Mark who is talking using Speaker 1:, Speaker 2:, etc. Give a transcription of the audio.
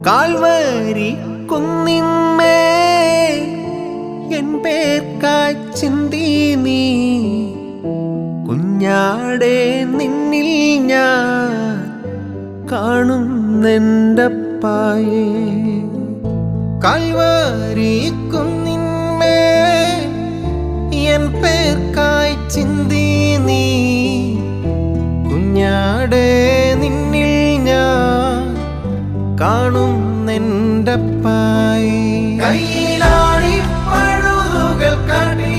Speaker 1: Calvary കുന്നിന്മേ N പേർക്കായി ചിന്തി നീ കുഞ്ഞാടെ നിന്നിൽ ഞാൻ കാണുന്നെൻ്റപ്പായേ. കാൽവരി കുന്നിന്മേ എൻ പേർക്കായി ചിന്തി നീ കുഞ്ഞാടെ നിന്നിൽ ഞാൻ കാണുന്നെൻ്റപ്പായേ. കയ്യിലാണി പഴുതുകൾ കാട്ടി